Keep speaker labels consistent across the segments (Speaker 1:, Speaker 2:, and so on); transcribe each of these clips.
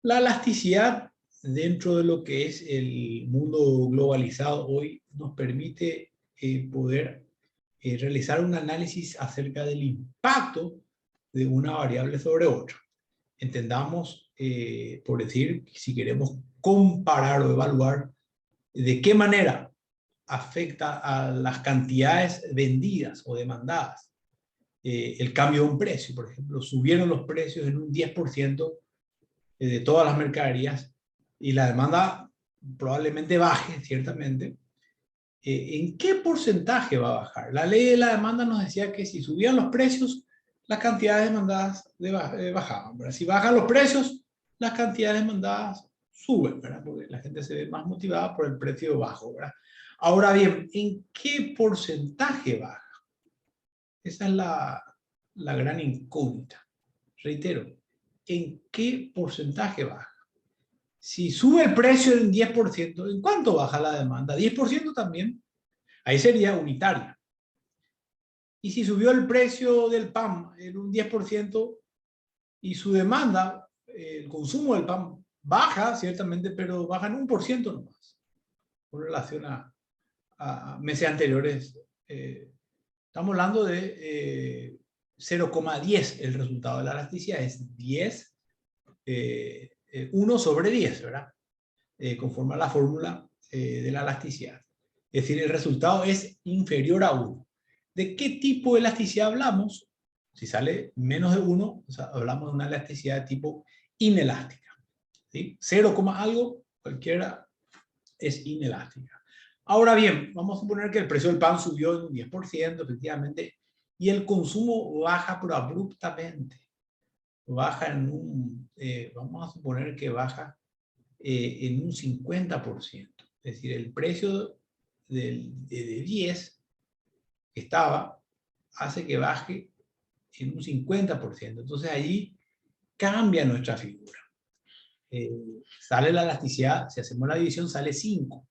Speaker 1: La elasticidad dentro de lo que es el mundo globalizado hoy nos permite poder realizar un análisis acerca del impacto de una variable sobre otra. Entendamos, por decir, si queremos comparar o evaluar de qué manera afecta a las cantidades vendidas o demandadas el cambio de un precio. Por ejemplo, subieron los precios en un 10% de todas las mercaderías y la demanda probablemente baje, ciertamente. ¿En qué porcentaje va a bajar? La ley de la demanda nos decía que si subían los precios, las cantidades demandadas bajaban, ¿verdad? Si bajan los precios, las cantidades demandadas suben, ¿verdad? Porque la gente se ve más motivada por el precio bajo, ¿verdad? Ahora bien, ¿en qué porcentaje baja? Esa es la gran incógnita. Reitero, ¿en qué porcentaje baja? Si sube el precio en 10%, ¿en cuánto baja la demanda? 10% también. Ahí sería unitaria. Y si subió el precio del pan en un 10% y su demanda, el consumo del pan baja, ciertamente, pero baja en 1% nomás, con relación a meses anteriores. Estamos hablando de 0,10 el resultado de la elasticidad, es 10, 1 sobre 10, ¿verdad? Conforme a la fórmula de la elasticidad. Es decir, el resultado es inferior a 1. ¿De qué tipo de elasticidad hablamos? Si sale menos de 1, o sea, hablamos de una elasticidad de tipo inelástica. ¿Sí? 0, algo, cualquiera es inelástica. Ahora bien, vamos a suponer que el precio del pan subió en un 10%, efectivamente, y el consumo baja pero abruptamente. Baja en un, vamos a suponer que baja en un 50%. Es decir, el precio de 10 que estaba hace que baje en un 50%. Entonces allí cambia nuestra figura. Sale la elasticidad, si hacemos la división, sale 5,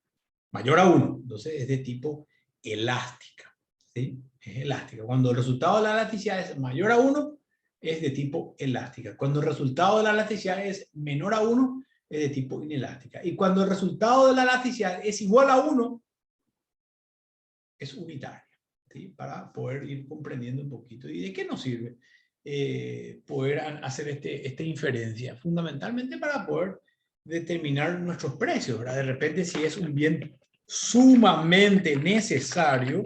Speaker 1: mayor a 1. Entonces es de tipo elástica. ¿Sí? Es elástica. Cuando el resultado de la elasticidad es mayor a 1, es de tipo elástica. Cuando el resultado de la elasticidad es menor a 1, es de tipo inelástica. Y cuando el resultado de la elasticidad es igual a 1, es unitaria. ¿Sí? Para poder ir comprendiendo un poquito. ¿Y de qué nos sirve poder hacer esta inferencia? Fundamentalmente para poder determinar nuestros precios, ¿verdad? De repente, si es un bien sumamente necesario,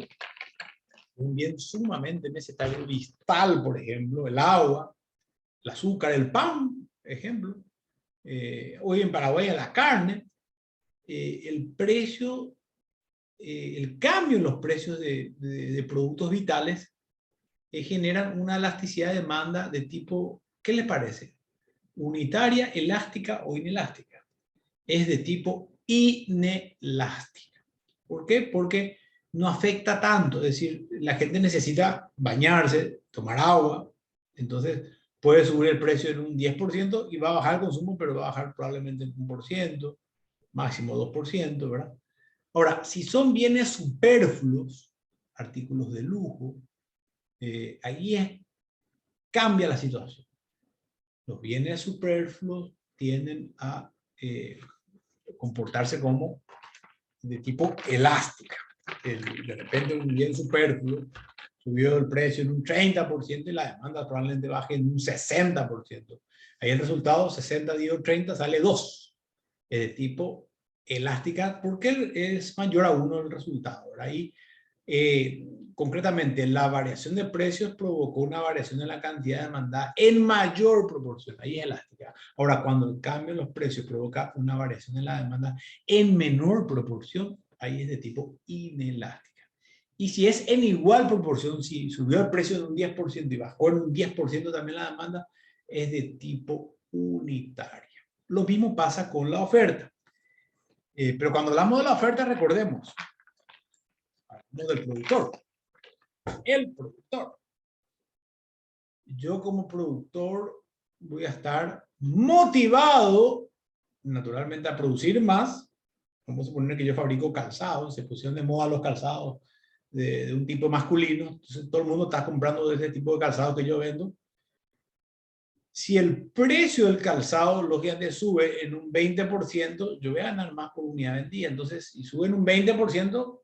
Speaker 1: vital, por ejemplo, el agua, el azúcar, el pan, ejemplo. Hoy en Paraguay a la carne, el precio, el cambio en los precios de productos vitales generan una elasticidad de demanda de tipo, ¿qué les parece? Unitaria, elástica o inelástica. Es de tipo inelástica. ¿Por qué? Porque no afecta tanto, es decir, la gente necesita bañarse, tomar agua, entonces puede subir el precio en un 10% y va a bajar el consumo, pero va a bajar probablemente en 1%, máximo 2%, ¿verdad? Ahora, si son bienes superfluos, artículos de lujo, ahí cambia la situación. Los bienes superfluos tienden a comportarse como de tipo elástica. De repente un bien superfluo subió el precio en un 30% y la demanda probablemente baje en un 60%. Ahí el resultado, 60 dividido 30 sale 2. Es de tipo elástica porque es mayor a 1 el resultado. Ahí, concretamente, la variación de precios provocó una variación en la cantidad demandada en mayor proporción. Ahí es elástica. Ahora, cuando el cambio en los precios provoca una variación en la demanda en menor proporción, ahí es de tipo inelástica. Y si es en igual proporción, si subió el precio en un 10% y bajó en un 10% también la demanda, es de tipo unitaria. Lo mismo pasa con la oferta. Pero cuando hablamos de la oferta, recordemos, hablamos del productor. El productor. Yo como productor voy a estar motivado, naturalmente, a producir más. Vamos a suponer que yo fabrico calzados, se pusieron de moda los calzados de un tipo masculino, entonces todo el mundo está comprando de ese tipo de calzado que yo vendo. Si el precio del calzado, lógicamente, sube en un 20%, yo voy a ganar más por unidad vendida. Entonces, si sube en un 20%,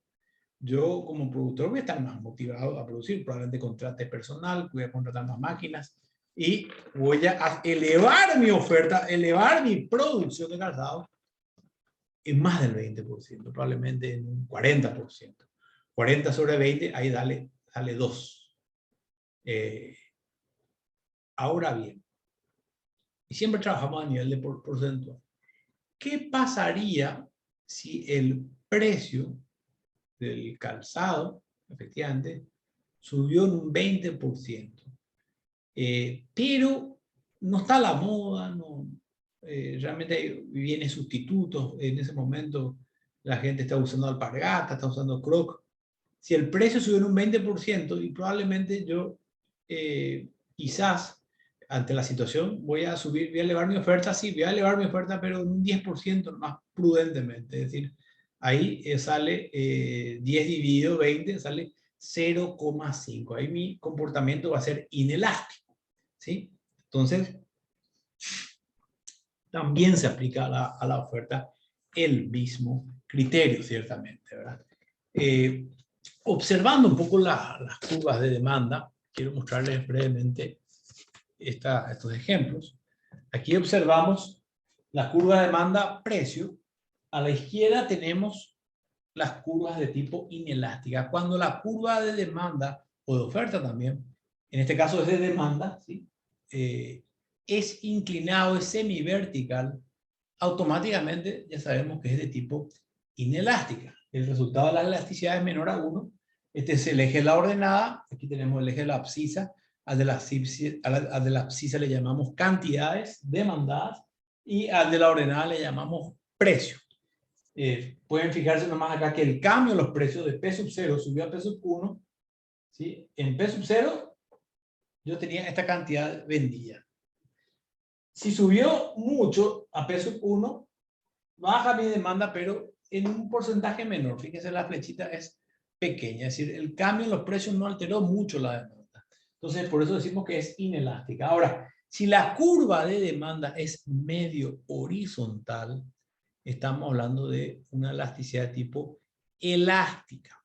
Speaker 1: yo como productor voy a estar más motivado a producir. Probablemente contrate personal, voy a contratar más máquinas y voy a elevar mi oferta, elevar mi producción de calzado en más del 20%, probablemente en un 40%. 40 sobre 20, ahí dale 2. Ahora bien, y siempre trabajamos a nivel de porcentual. ¿Qué pasaría si el precio del calzado, efectivamente, subió en un 20%? Pero no está a la moda, no, realmente vienen sustitutos. En ese momento la gente está usando alpargata, está usando croc. Si el precio subió en un 20%, y probablemente yo quizás ante la situación voy a subir, voy a elevar mi oferta, sí, voy a elevar mi oferta, pero en un 10% más prudentemente. Es decir, ahí sale 10 dividido 20, sale 0,5. Ahí mi comportamiento va a ser inelástico, ¿sí? Entonces, también se aplica a la oferta el mismo criterio, ciertamente, ¿verdad? Observando un poco las curvas de demanda, quiero mostrarles brevemente estos ejemplos. Aquí observamos la curva de demanda-precio. A la izquierda tenemos las curvas de tipo inelástica. Cuando la curva de demanda, o de oferta también, en este caso es de demanda, ¿sí? Es inclinado, es semivertical, automáticamente ya sabemos que es de tipo inelástica. El resultado de la elasticidad es menor a 1. Este es el eje de la ordenada. Aquí tenemos el eje de la abscisa. Al de la abscisa le llamamos cantidades demandadas y al de la ordenada le llamamos precio. Pueden fijarse nomás acá que el cambio de los precios de P sub 0 subió a P sub 1. ¿Sí? En P sub 0 yo tenía esta cantidad vendida. Si subió mucho a P sub 1, baja mi demanda, pero en un porcentaje menor. Fíjense, la flechita es pequeña, es decir, el cambio en los precios no alteró mucho la demanda. Entonces, por eso decimos que es inelástica. Ahora, si la curva de demanda es medio horizontal, estamos hablando de una elasticidad de tipo elástica.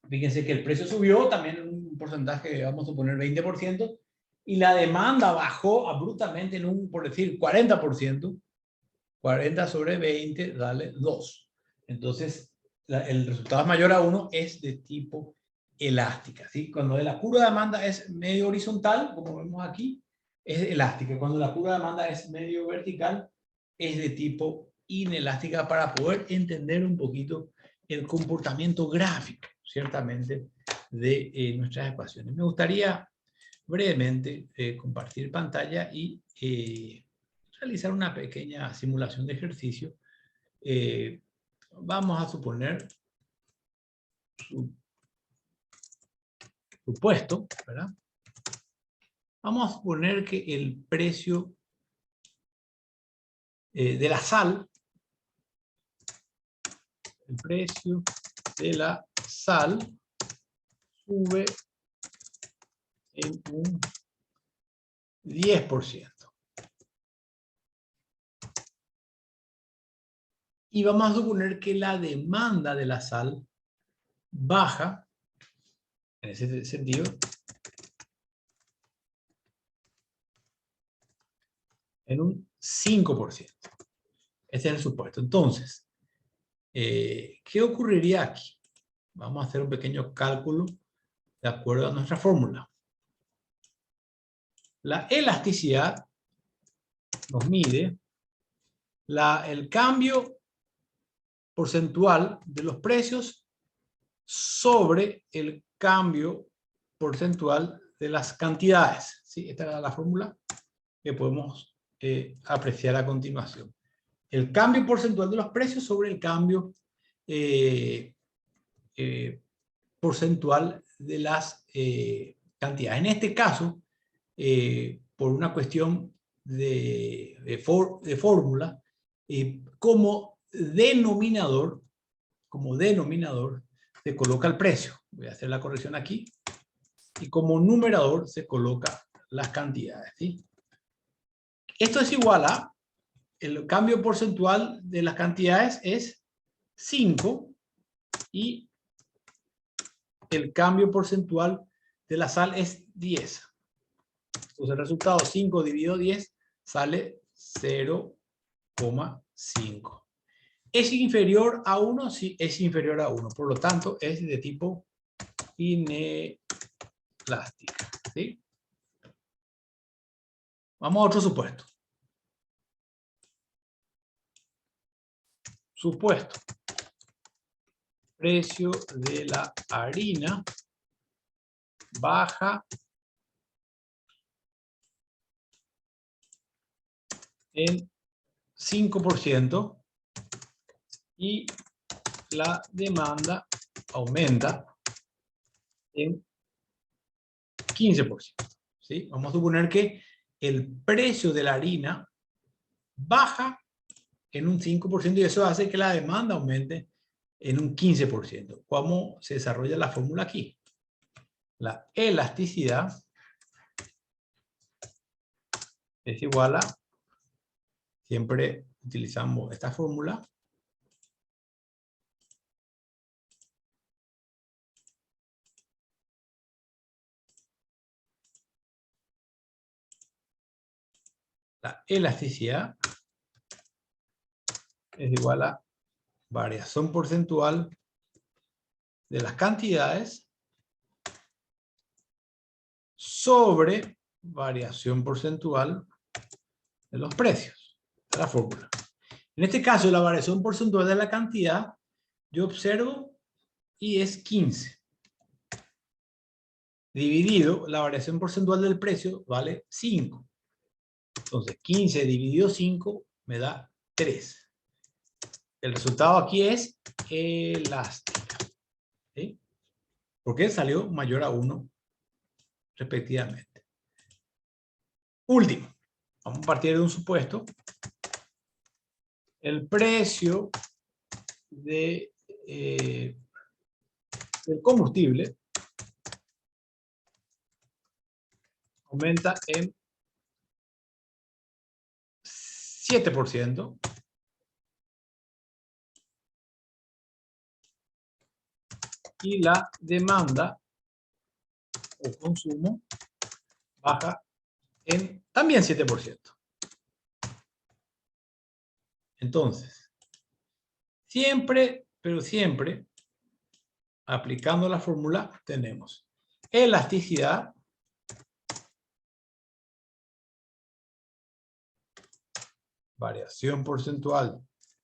Speaker 1: Fíjense que el precio subió también en un porcentaje, vamos a suponer 20%, y la demanda bajó abruptamente en un, por decir, 40%. 40 sobre 20, dale 2. Entonces, el resultado es mayor a 1, es de tipo elástica, ¿sí? Cuando la curva de demanda es medio horizontal, como vemos aquí, es elástica. Cuando la curva de demanda es medio vertical, es de tipo inelástica, para poder entender un poquito el comportamiento gráfico, ciertamente, de nuestras ecuaciones. Me gustaría brevemente compartir pantalla y realizar una pequeña simulación de ejercicio. Vamos a suponer supuesto, ¿verdad? Vamos a suponer que el precio de la sal, el precio de la sal sube en un 10%. Y vamos a suponer que la demanda de la sal baja, en ese sentido, en un 5%. Este es el supuesto. Entonces, ¿qué ocurriría aquí? Vamos a hacer un pequeño cálculo de acuerdo a nuestra fórmula. La elasticidad nos mide el cambio porcentual de los precios sobre el cambio porcentual de las cantidades. ¿Sí? Esta era la fórmula que podemos apreciar a continuación. El cambio porcentual de los precios sobre el cambio porcentual de las cantidades. En este caso, por una cuestión de fórmula, como denominador se coloca el precio. Voy a hacer la corrección aquí. Y como numerador se coloca las cantidades, ¿sí? Esto es igual a, el cambio porcentual de las cantidades es 5 y el cambio porcentual de la sal es 10. Entonces el resultado 5 dividido 10 sale 0,5. ¿Es inferior a 1? Sí, es inferior a 1. Por lo tanto, es de tipo inelástica. ¿Sí? Vamos a otro supuesto. Supuesto. Precio de la harina baja en 5% y la demanda aumenta en 15%. ¿Sí? Vamos a suponer que el precio de la harina baja en un 5% y eso hace que la demanda aumente en un 15%. ¿Cómo se desarrolla la fórmula aquí? La elasticidad es igual a, siempre utilizamos esta fórmula, la elasticidad es igual a variación porcentual de las cantidades sobre variación porcentual de los precios. Esta es la fórmula. En este caso, la variación porcentual de la cantidad, yo observo y es 15. Dividido, la variación porcentual del precio vale 5. Entonces, 15 dividido 5 me da 3. El resultado aquí es elástica. ¿Sí? Porque salió mayor a 1 respectivamente. Último. Vamos a partir de un supuesto. El precio del combustible aumenta en 7% y la demanda o consumo baja en también 7%. Entonces, siempre, pero siempre, aplicando la fórmula, tenemos elasticidad variación porcentual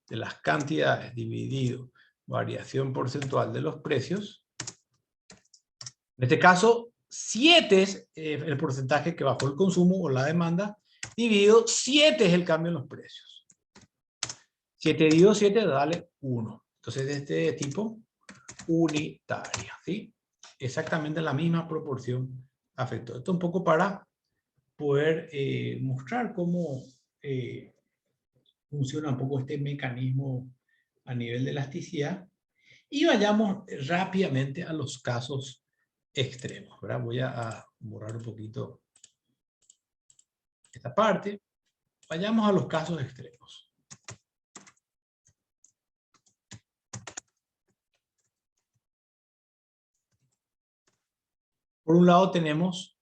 Speaker 1: de las cantidades dividido variación porcentual de los precios. En este caso, 7 es el porcentaje que bajó el consumo o la demanda, dividido 7 es el cambio en los precios. 7 dividido 7 dale 1. Entonces, de este tipo unitaria, ¿sí? Exactamente la misma proporción afectó. Esto un poco para poder mostrar cómo funciona un poco este mecanismo a nivel de elasticidad. Y vayamos rápidamente a los casos extremos, ¿verdad? Voy a borrar un poquito esta parte. Vayamos a los casos extremos. Por un lado tenemos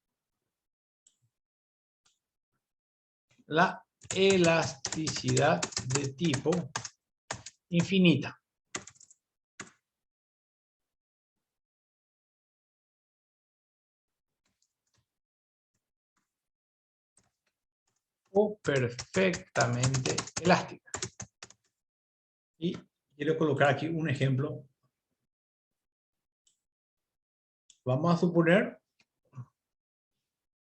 Speaker 1: la elasticidad de tipo infinita. O perfectamente elástica. Y quiero colocar aquí un ejemplo. Vamos a suponer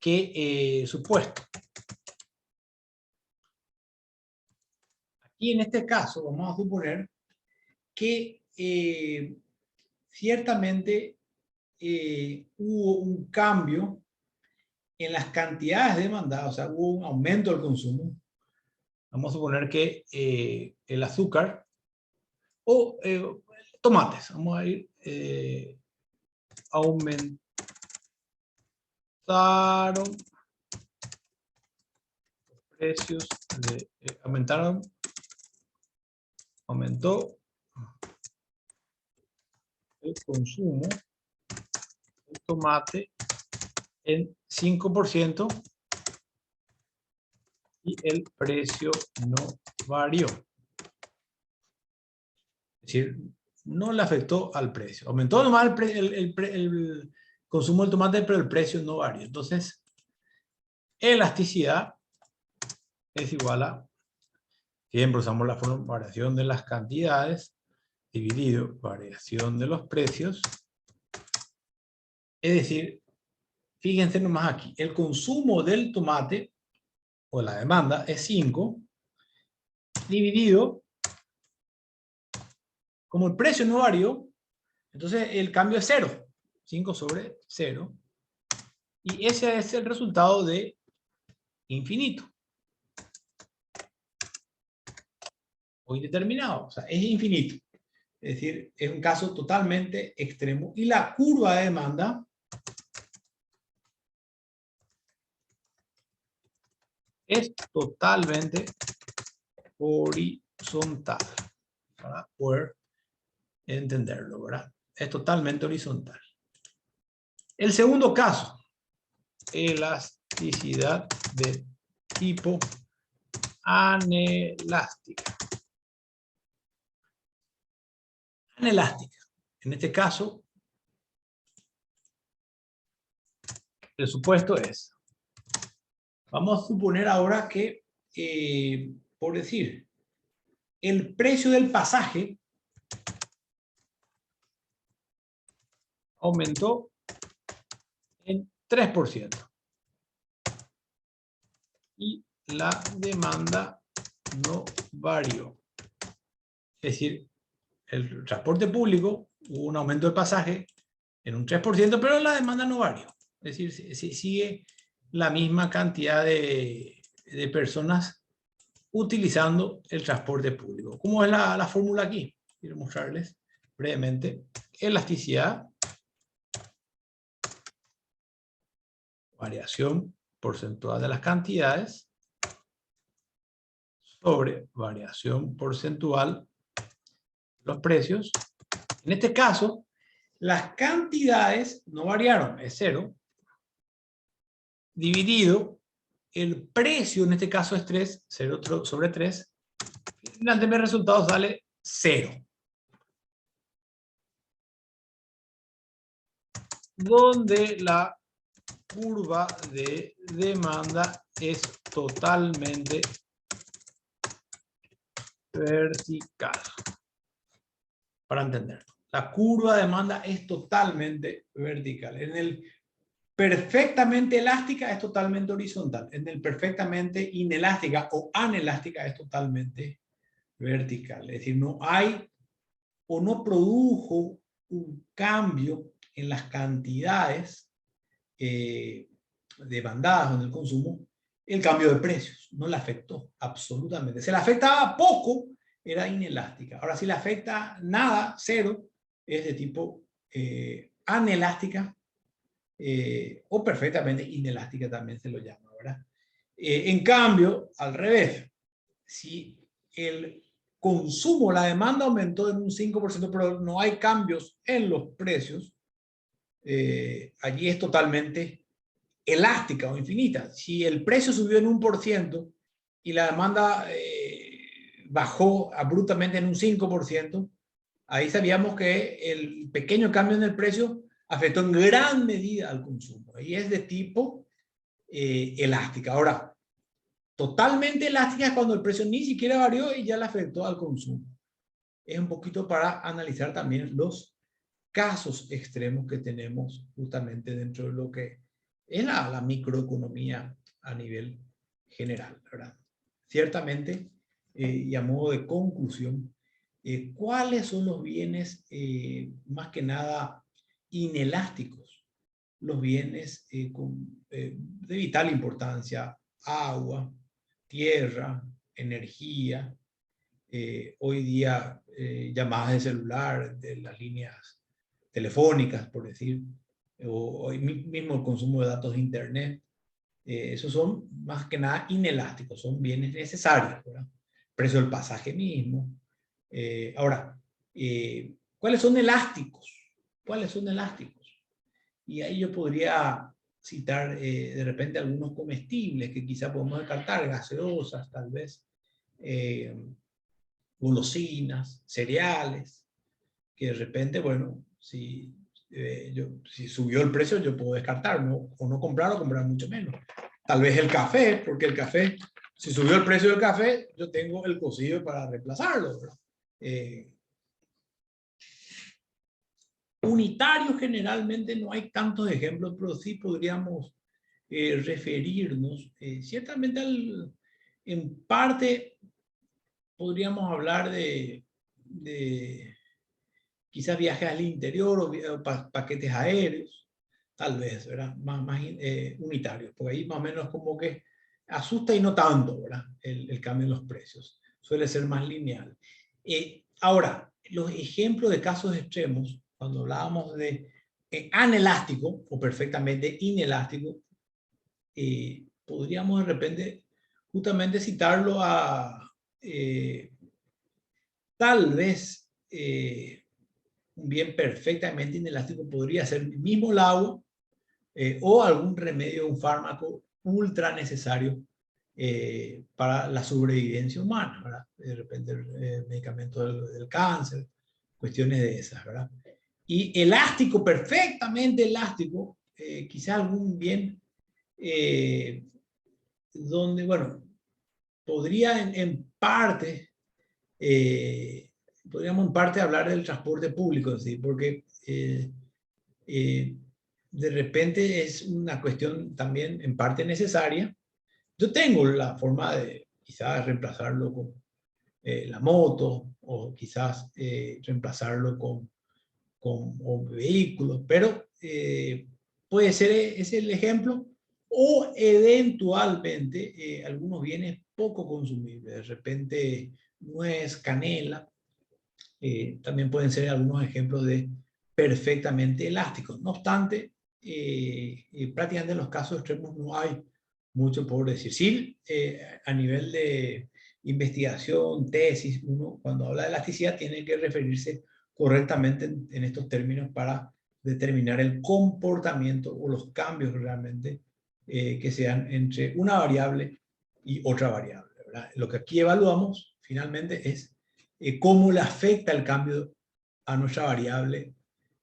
Speaker 1: que, supuesto, aquí en este caso vamos a suponer que ciertamente hubo un cambio en las cantidades demandadas, o sea, hubo un aumento del consumo. Vamos a suponer que el azúcar o tomates, vamos a ir, aumentaron los precios aumentó el consumo de tomate en 5% y el precio no varió. Es decir, no le afectó al precio. Aumentó nomás el consumo del tomate, pero el precio no varió. Entonces, elasticidad es igual a, siempre usamos la forma variación de las cantidades dividido variación de los precios. Es decir, fíjense nomás aquí, el consumo del tomate o la demanda es 5 dividido, como el precio no varió, entonces el cambio es 0, 5 sobre 0, y ese es el resultado de infinito o indeterminado, o sea, es infinito. Es decir, es un caso totalmente extremo. Y la curva de demanda es totalmente horizontal, para poder entenderlo, ¿verdad? Es totalmente horizontal. El segundo caso, elasticidad de tipo anelástica. Anelástica. En este caso, el supuesto es, vamos a suponer ahora que, por decir, el precio del pasaje aumentó en 3% y la demanda no varió. Es decir, el transporte público hubo un aumento del pasaje en un 3%, pero la demanda no varió. Es decir, sigue la misma cantidad de personas utilizando el transporte público. ¿Cómo es la fórmula aquí? Quiero mostrarles brevemente. Elasticidad, variación porcentual de las cantidades, sobre variación porcentual de los precios. En este caso, las cantidades no variaron, es 0, dividido el precio, en este caso es 3, 0 sobre 3, finalmente mi resultado sale 0. Donde la curva de demanda es totalmente vertical. Para entenderlo. La curva de demanda es totalmente vertical. En el perfectamente elástica es totalmente horizontal. En el perfectamente inelástica o anelástica es totalmente vertical. Es decir, no hay o no produjo un cambio en las cantidades demandadas en el consumo, el cambio de precios. No le afectó absolutamente. Se le afectaba poco, era inelástica. Ahora, si le afecta nada, 0, es de tipo anelástica o perfectamente inelástica también se lo llama, ¿verdad? En cambio, al revés, si el consumo, la demanda aumentó en un 5%, pero no hay cambios en los precios, allí es totalmente elástica o infinita. Si el precio subió en 1% y la demanda bajó abruptamente en un 5%, ahí sabíamos que el pequeño cambio en el precio afectó en gran medida al consumo. Y es de tipo elástica. Ahora, totalmente elástica es cuando el precio ni siquiera varió y ya le afectó al consumo. Es un poquito para analizar también los casos extremos que tenemos justamente dentro de lo que es la microeconomía a nivel general, ¿verdad? Ciertamente, y a modo de conclusión, ¿cuáles son los bienes más que nada inelásticos? Los bienes de vital importancia, agua, tierra, energía, hoy día llamadas de celular, de las líneas telefónicas, por decir, o hoy mismo el consumo de datos de internet, Esos son más que nada inelásticos, son bienes necesarios, ¿verdad? Precio del pasaje mismo. Ahora, ¿cuáles son elásticos? ¿Cuáles son elásticos? Y ahí yo podría citar de repente algunos comestibles que quizá podemos descartar, gaseosas tal vez, golosinas, cereales, que de repente, bueno, si subió el precio, yo puedo descartar, ¿no? O no comprar o comprar mucho menos. Tal vez el café, porque el café, si subió el precio del café, yo tengo el cocido para reemplazarlo, ¿verdad? Unitarios generalmente no hay tantos ejemplos, pero sí podríamos referirnos, ciertamente en parte podríamos hablar de quizás viajes al interior o paquetes aéreos, tal vez, ¿verdad? Más unitarios, porque ahí más o menos como que asusta y no tanto, ¿verdad? El cambio en los precios. Suele ser más lineal. Ahora, los ejemplos de casos extremos, cuando hablábamos de anelástico o perfectamente inelástico, podríamos de repente justamente citarlo a tal vez un bien perfectamente inelástico podría ser mismo el agua o algún remedio, un fármaco ultra necesario para la sobrevivencia humana, ¿verdad? De repente medicamentos del cáncer, cuestiones de esas, ¿verdad? Y elástico, perfectamente elástico, quizás algún bien donde, bueno, podría en parte, podríamos en parte hablar del transporte público, ¿sí? Porque eh, de repente es una cuestión también en parte necesaria. Yo tengo la forma de quizás reemplazarlo con la moto o quizás reemplazarlo con vehículos, pero puede ser ese el ejemplo o eventualmente algunos bienes poco consumibles, de repente nuez, canela, también pueden ser algunos ejemplos de perfectamente elásticos. No obstante, prácticamente en los casos extremos no hay mucho por decir. Sí, a nivel de investigación, tesis, uno cuando habla de elasticidad tiene que referirse correctamente en estos términos para determinar el comportamiento o los cambios realmente que sean entre una variable y otra variable, ¿verdad? Lo que aquí evaluamos finalmente es cómo le afecta el cambio a nuestra variable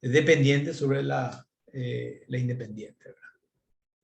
Speaker 1: dependiente sobre la independiente.